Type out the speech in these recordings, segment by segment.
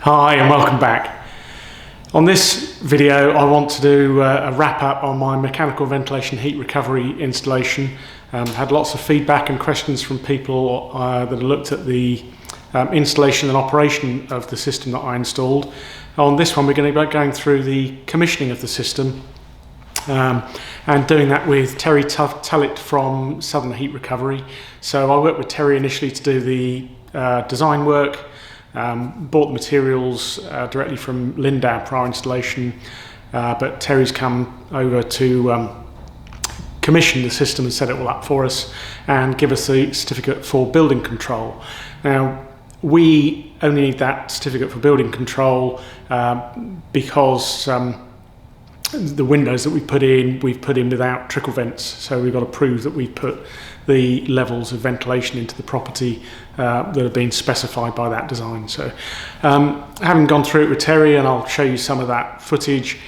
Hi and welcome back. On this video I want to do a wrap up on my mechanical ventilation heat recovery installation. Had lots of feedback and questions from people that have looked at the installation and operation of the system that I installed. On this one we're going to be going through the commissioning of the system and doing that with Terry Tullett from Southern Heat Recovery. So I worked with Terry initially to do the design work. Bought the materials directly from Lindau prior installation, but Terry's come over to commission the system and set it all up for us and give us the certificate for building control. Now we only need that certificate for building control because the windows that we've put in without trickle vents, so we've got to prove that we've put the levels of ventilation into the property that have been specified by that design. So having gone through it with Terry, and I'll show you some of that footage,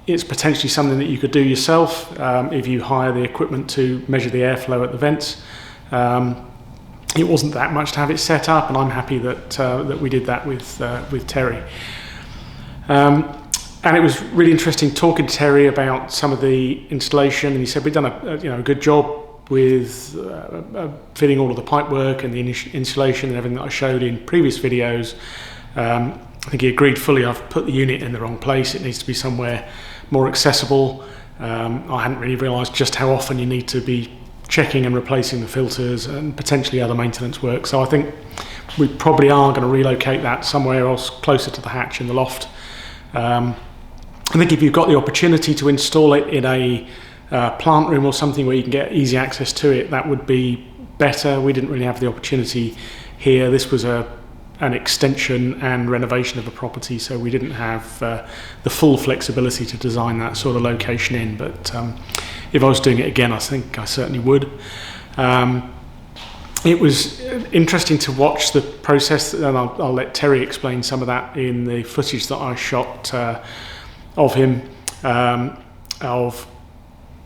it's potentially something that you could do yourself if you hire the equipment to measure the airflow at the vents. It wasn't that much to have it set up, and I'm happy that we did that with Terry. And it was really interesting talking to Terry about some of the installation, and he said we've done a good job with fitting all of the pipe work and the insulation and everything that I showed in previous videos. I think he agreed fully. I've put the unit in the wrong place. It needs to be somewhere more accessible. I hadn't really realised just how often you need to be checking and replacing the filters and potentially other maintenance work. So I think we probably are going to relocate that somewhere else closer to the hatch in the loft. I think if you've got the opportunity to install it in a plant room or something where you can get easy access to it, that would be better. We didn't really have the opportunity here. This was an extension and renovation of a property, so we didn't have the full flexibility to design that sort of location in, but if I was doing it again, I think I certainly would. It was interesting to watch the process, and I'll let Terry explain some of that in the footage that I shot of him, of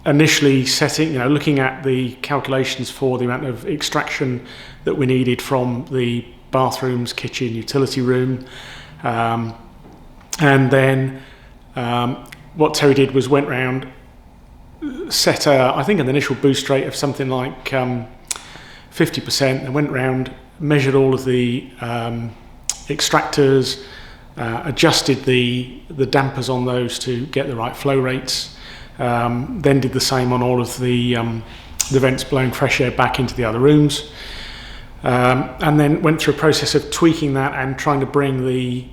initially setting, looking at the calculations for the amount of extraction that we needed from the bathrooms, kitchen, utility room, and then what Terry did was went round, set I think an initial boost rate of something like 50%, and went round, measured all of the extractors, adjusted the dampers on those to get the right flow rates, then did the same on all of the vents blowing fresh air back into the other rooms, and then went through a process of tweaking that and trying to bring the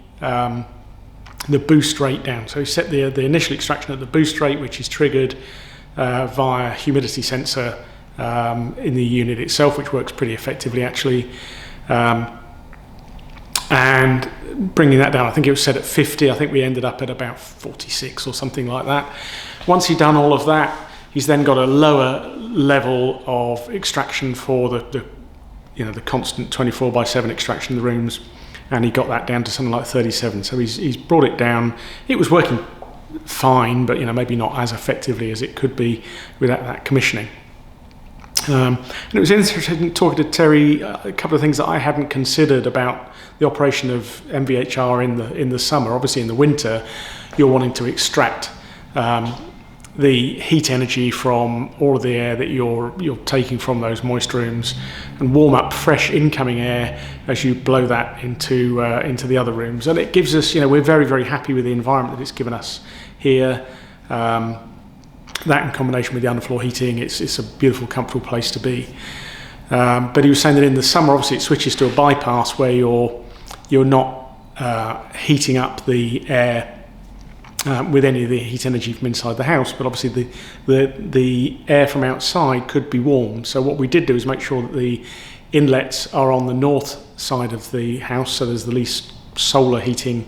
boost rate down. So he set the initial extraction at the boost rate, which is triggered via humidity sensor in the unit itself, which works pretty effectively actually, and bringing that down. I think it was set at 50. I think we ended up at about 46 or something like that. Once he'd done all of that, he's then got a lower level of extraction for the constant 24/7 extraction in the rooms, and he got that down to something like 37. So he's brought it down. It was working fine, but maybe not as effectively as it could be without that commissioning. And it was interesting talking to Terry, a couple of things that I hadn't considered about the operation of MVHR in the summer. Obviously in the winter you're wanting to extract the heat energy from all of the air that you're taking from those moist rooms and warm up fresh incoming air as you blow that into the other rooms. And it gives us, we're very, very happy with the environment that it's given us here. That in combination with the underfloor heating, it's a beautiful, comfortable place to be. But he was saying that in the summer, obviously it switches to a bypass where you're not heating up the air with any of the heat energy from inside the house, but obviously the air from outside could be warmed. So what we did do is make sure that the inlets are on the north side of the house, so there's the least solar heating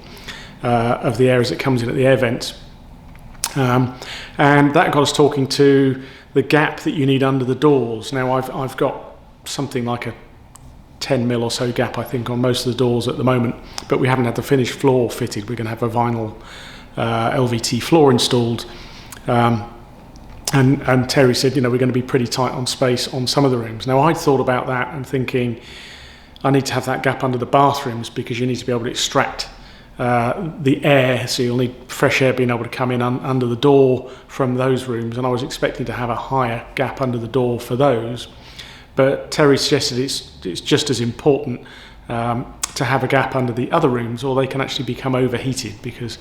of the air as it comes in at the air vents. And that got us talking to the gap that you need under the doors. Now I've got something like a 10 mil or so gap I think on most of the doors at the moment, but we haven't had the finished floor fitted. We're going to have a vinyl LVT floor installed, and Terry said we're going to be pretty tight on space on some of the rooms. Now I'd thought about that and thinking I need to have that gap under the bathrooms because you need to be able to extract the air, so you'll need fresh air being able to come in under the door from those rooms, and I was expecting to have a higher gap under the door for those. But Terry suggested it's just as important to have a gap under the other rooms, or they can actually become overheated because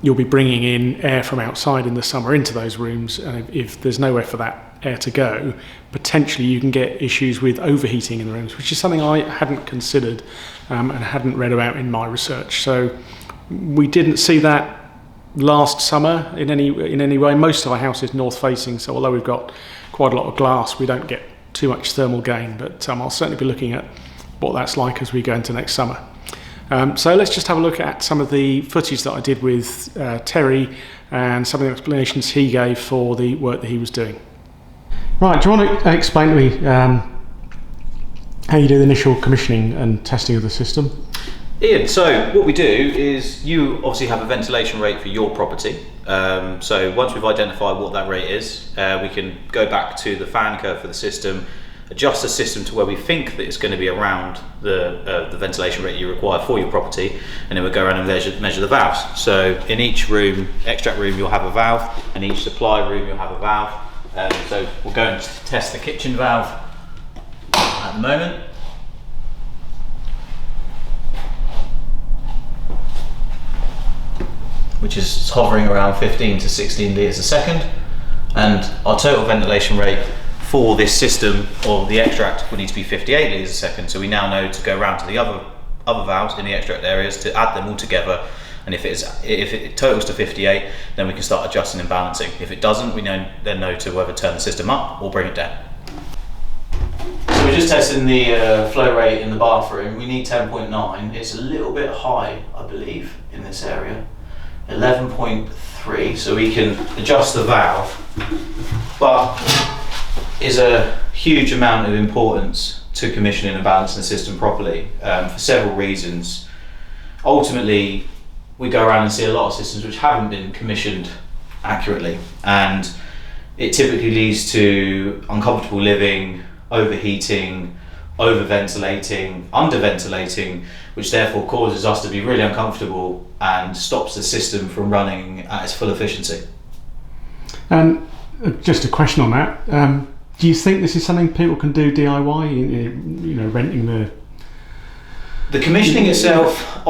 you'll be bringing in air from outside in the summer into those rooms, and if there's nowhere for that air to go, potentially you can get issues with overheating in the rooms, which is something I hadn't considered and hadn't read about in my research. So we didn't see that last summer in any way. Most of our house is north facing, so although we've got quite a lot of glass, we don't get too much thermal gain, but I'll certainly be looking at what that's like as we go into next summer. So let's just have a look at some of the footage that I did with Terry and some of the explanations he gave for the work that he was doing. Right, do you want to explain to me how you do the initial commissioning and testing of the system? Ian, so what we do is you obviously have a ventilation rate for your property. So once we've identified what that rate is, we can go back to the fan curve for the system, adjust the system to where we think that it's going to be around the ventilation rate you require for your property, and then we'll go around and measure the valves. So in each room, extract room, you'll have a valve, and each supply room you'll have a valve. So we'll go and test the kitchen valve at the moment. Which is hovering around 15 to 16 litres a second. And our total ventilation rate for this system, or the extract, will need to be 58 litres a second. So we now know to go around to the other valves in the extract areas to add them all together. And if it totals to 58, then we can start adjusting and balancing. If it doesn't, we then know to whether turn the system up or bring it down. So we're just testing the flow rate in the bathroom. We need 10.9. It's a little bit high, I believe, in this area. 11.3, so we can adjust the valve, but is a huge amount of importance to commissioning and balancing the system properly for several reasons. Ultimately, we go around and see a lot of systems which haven't been commissioned accurately, and it typically leads to uncomfortable living, overheating, over-ventilating, under-ventilating, which therefore causes us to be really uncomfortable and stops the system from running at its full efficiency. And just a question on that, do you think this is something people can do DIY, renting the commissioning itself?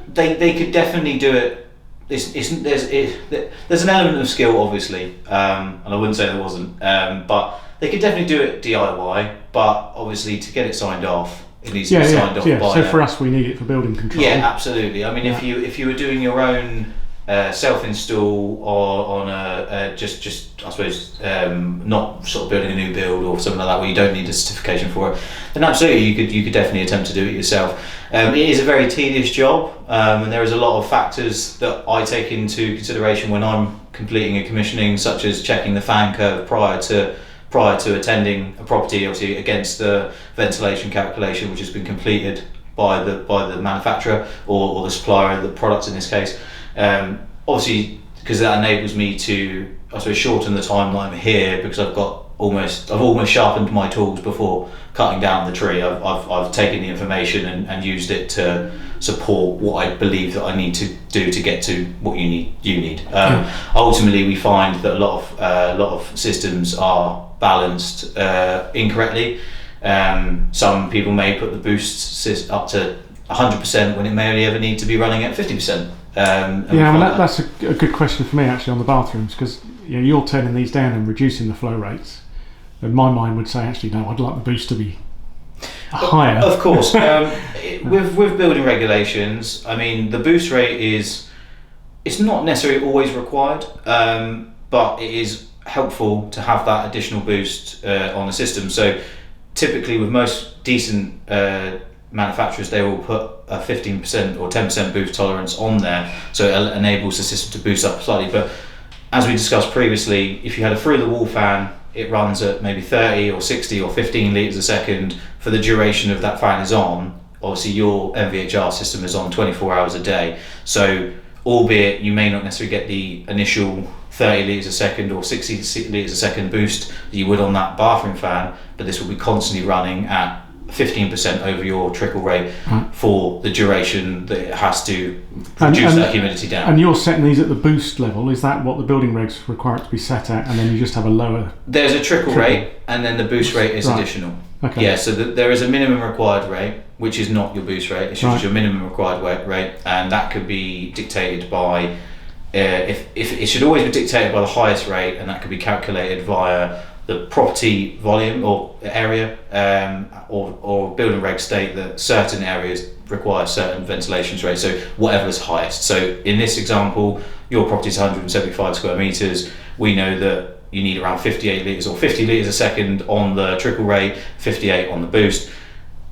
They could definitely do it. There's an element of skill, obviously, and I wouldn't say there wasn't, but they could definitely do it DIY, but obviously to get it signed off, it needs to be signed off by. So for us, we need it for building control. Yeah, absolutely. I mean, if you were doing your own self-install or on a just I suppose not sort of building a new build or something like that where you don't need a certification for it, then absolutely you could definitely attempt to do it yourself. It is a very tedious job, and there is a lot of factors that I take into consideration when I'm completing a commissioning, such as checking the fan curve prior to attending a property, obviously against the ventilation calculation which has been completed by the manufacturer or the supplier of the product in this case. Obviously, because that enables me to, I suppose, shorten the timeline here, because I've almost sharpened my tools before cutting down the tree. I've taken the information and used it to support what I believe that I need to do to get to what you need. Ultimately, we find that a lot of systems are balanced incorrectly. Some people may put the boost up to 100% when it may only ever need to be running at 50%. That's a good question for me actually on the bathrooms, because you're turning these down and reducing the flow rates, and my mind would say actually no, I'd like the boost to be higher. Of course, with building regulations, I mean the boost rate it's not necessarily always required, but it is helpful to have that additional boost on the system. So typically with most decent manufacturers, they will put a 15% or 10% boost tolerance on there, so it enables the system to boost up slightly. But as we discussed previously, if you had a through the wall fan, it runs at maybe 30 or 60 or 15 litres a second for the duration of that fan is on. Obviously your MVHR system is on 24 hours a day, so albeit you may not necessarily get the initial 30 litres a second or 60 litres a second boost that you would on that bathroom fan, but this will be constantly running at 15% over your trickle rate for the duration that it has to reduce that humidity down. And you're setting these at the boost level. Is that what the building regs require it to be set at, and then you just have a lower... There's a trickle rate, and then the boost rate is additional. Okay. Yeah, so there is a minimum required rate, which is not your boost rate, it's just your minimum required rate, and that could be dictated by... if it should always be dictated by the highest rate, and that could be calculated via the property volume or area, or building regs state that certain areas require certain ventilation rates, so whatever is highest. So in this example, your property is 175 square metres. We know that you need around 58 litres or 50 litres a second on the trickle rate, 58 on the boost.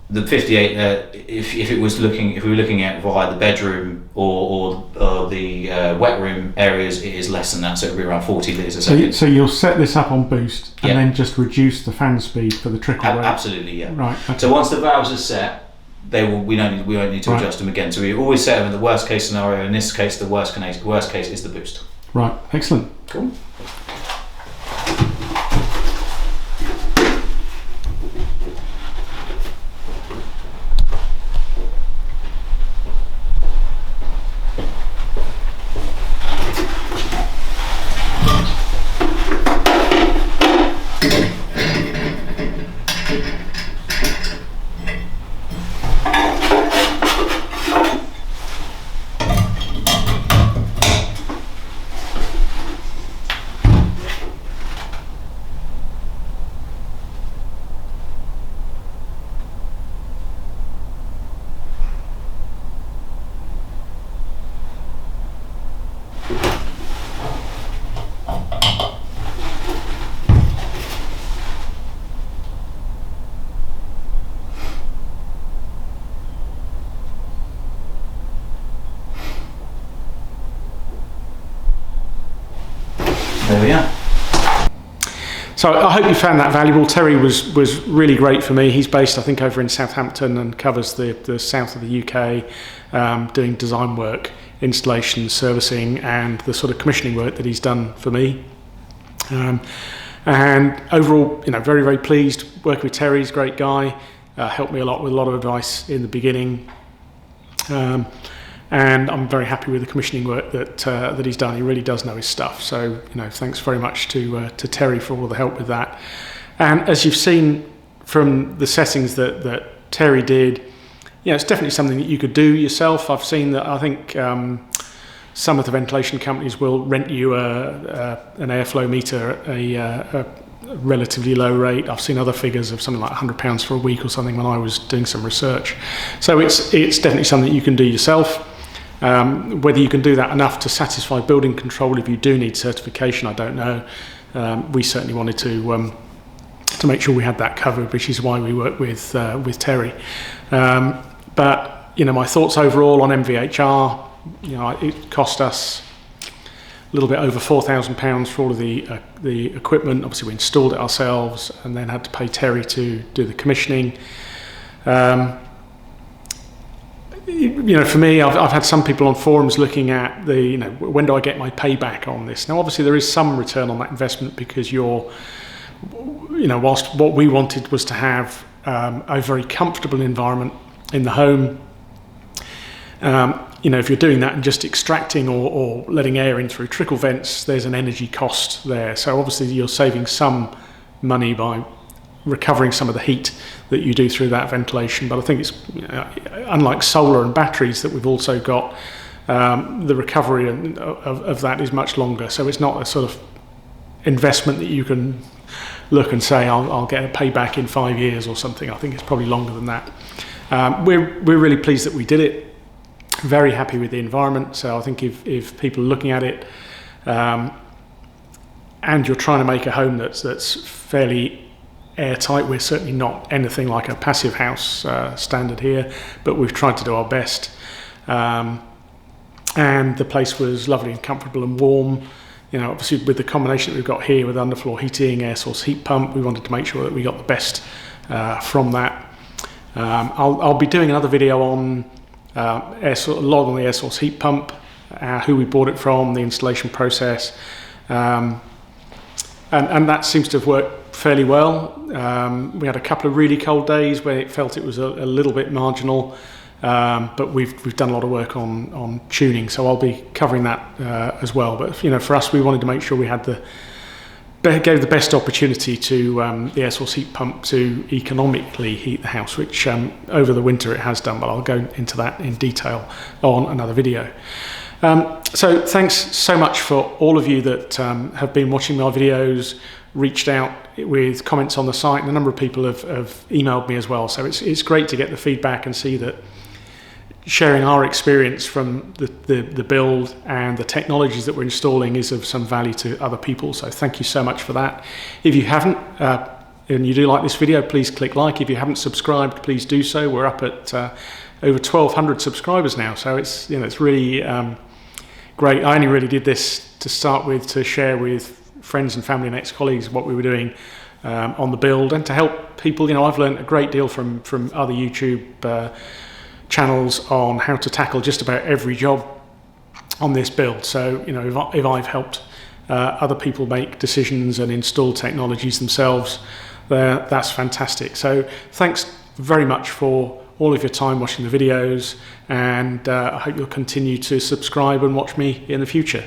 The 58, if we were looking at via the bedroom or the wet room areas, it is less than that, so it would be around 40 litres a second. So you'll set this up on boost and then just reduce the fan speed for the trickle rate? Absolutely, yeah. Right. Okay. So once the valves are set, we won't need to adjust them again. So we always set them in the worst case scenario. In this case, the worst case is the boost. Right, excellent. Cool. There we are. So I hope you found that valuable. Terry was really great for me. He's based, I think, over in Southampton and covers the south of the UK, doing design work, installation, servicing, and the sort of commissioning work that he's done for me. And overall, very, very pleased working with Terry. He's a great guy. Helped me a lot with a lot of advice in the beginning. And I'm very happy with the commissioning work that he's done. He really does know his stuff. So, thanks very much to Terry for all the help with that. And as you've seen from the settings that Terry did, it's definitely something that you could do yourself. I've seen that. I think some of the ventilation companies will rent you an airflow meter at a relatively low rate. I've seen other figures of something like £100 for a week or something when I was doing some research. So it's definitely something you can do yourself. Whether you can do that enough to satisfy building control, if you do need certification, I don't know. We certainly wanted to make sure we had that covered, which is why we work with Terry. But my thoughts overall on MVHR, it cost us a little bit over £4,000 for all of the equipment. Obviously, we installed it ourselves and then had to pay Terry to do the commissioning. For me, I've had some people on forums looking at when do I get my payback on this? Now, obviously, there is some return on that investment because whilst what we wanted was to have a very comfortable environment in the home, if you're doing that and just extracting or letting air in through trickle vents, there's an energy cost there. So obviously, you're saving some money by recovering some of the heat that you do through that ventilation. But I think it's unlike solar and batteries that we've also got, the recovery of that is much longer. So it's not a sort of investment that you can look and say I'll get a payback in 5 years or something. I think it's probably longer than that. We're really pleased that we did it. Very happy with the environment. So I think if people are looking at it and you're trying to make a home that's fairly airtight, we're certainly not anything like a passive house standard here, but we've tried to do our best. And the place was lovely and comfortable and warm. Obviously with the combination that we've got here with underfloor heating, air source heat pump, we wanted to make sure that we got the best from that. I'll be doing another video on a lot on the air source heat pump, who we bought it from, the installation process, and that seems to have worked fairly well. We had a couple of really cold days where it felt it was a little bit marginal, but we've done a lot of work on tuning, so I'll be covering that as well. But for us, we wanted to make sure we had gave the best opportunity to the air source heat pump to economically heat the house, which over the winter it has done, but I'll go into that in detail on another video. So thanks so much for all of you that have been watching my videos, reached out with comments on the site, and a number of people have emailed me as well. So it's great to get the feedback and see that sharing our experience from the build and the technologies that we're installing is of some value to other people. So thank you so much for that. If you haven't, and you do like this video, please click like. If you haven't subscribed, please do so. We're up at over 1,200 subscribers now, so it's really great. I only really did this to start with, to share with friends and family and ex-colleagues what we were doing on the build, and to help people. I've learned a great deal from other YouTube channels on how to tackle just about every job on this build. So if I've helped other people make decisions and install technologies themselves, that's fantastic. So thanks very much for all of your time watching the videos, and I hope you'll continue to subscribe and watch me in the future.